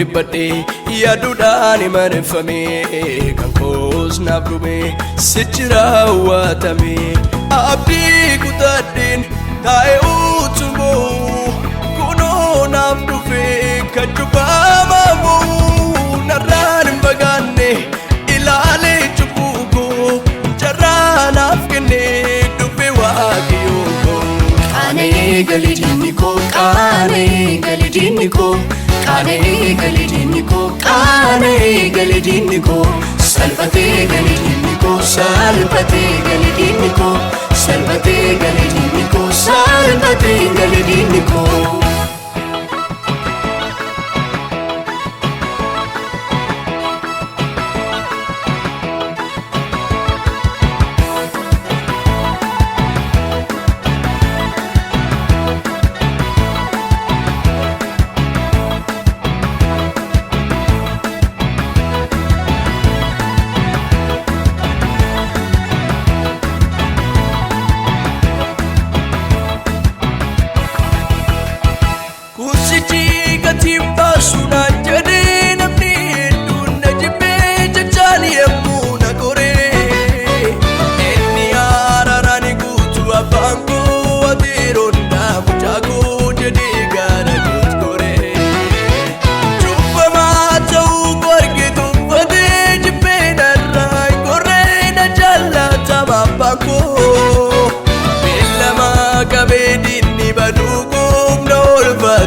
dhibbadhe yaaduudhaan marfame kan koos naaf dhume sichi raawwatame abdii kutadheen taa'ee utumoo kunoo naaf dhufe kan cubbamamu narraan hin fagaanne ilaalee cubbuu koo carraa naaf kenne dhufe waaqayyoo koo. Qaanee galee diinni koo qaanee galee diinni koo qaanee galee diinni koo qaanee galee diinni koo salphatee galee diinni koo salphatee galee diinni koo salphatee galee diinni koo salphatee galee diinni koo.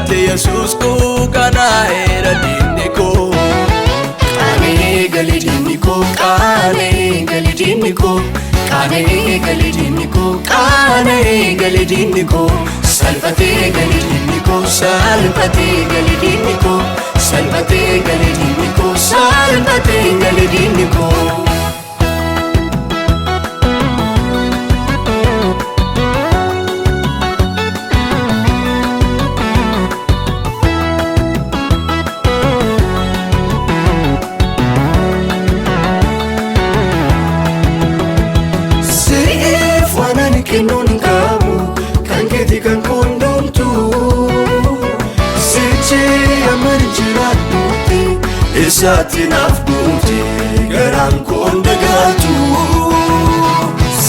Yesus ko kana era diinni koo. Qaanee galee diinni koo qaanee galee diinni koo qaanee galee diinni koo qaanee galee diinni koo salphatee galee diinni koo salphatee galee diinni koo salphatee galee diinni koo salphatee galee diinni koo. Kennon kamu kan keti kan kondontu seche amar jiratuti esati naftuti garan kondagatu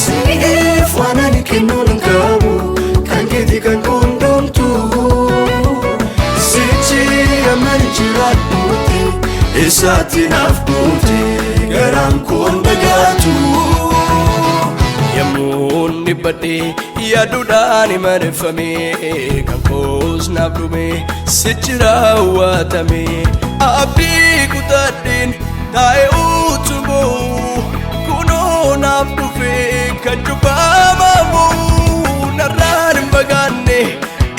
sif wanan kennon kamu kan keti kan kondontu seche amar jiratuti esati naftuti garan kondagatu. Yammuun dhibbadhe yaaduudhaan marfame kan koos naaf dhume sichi raawwatame abdii kutadheen taa'ee utumoo kunoo naaf dhufe kan cubbamamu narraan hin fagaanne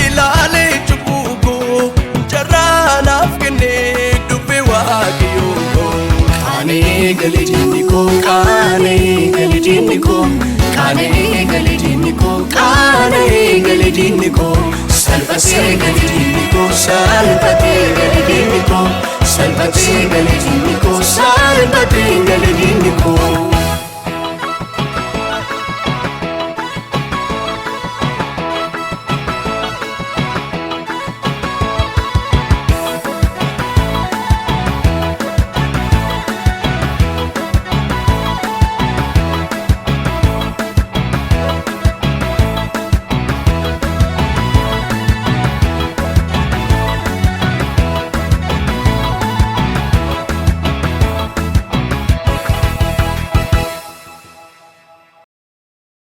ilaalee cubbuu koo carraa naaf kenne dhufe waaqayyoo koo. Qaanee galee diinni koo qaanee galee diinni koo qaanee galee diinni koo qaanee galee diinni koo salphatee galee diinni koo salphatee galee diinni koo salphatee galee diinni koo salphatee galee diinni koo.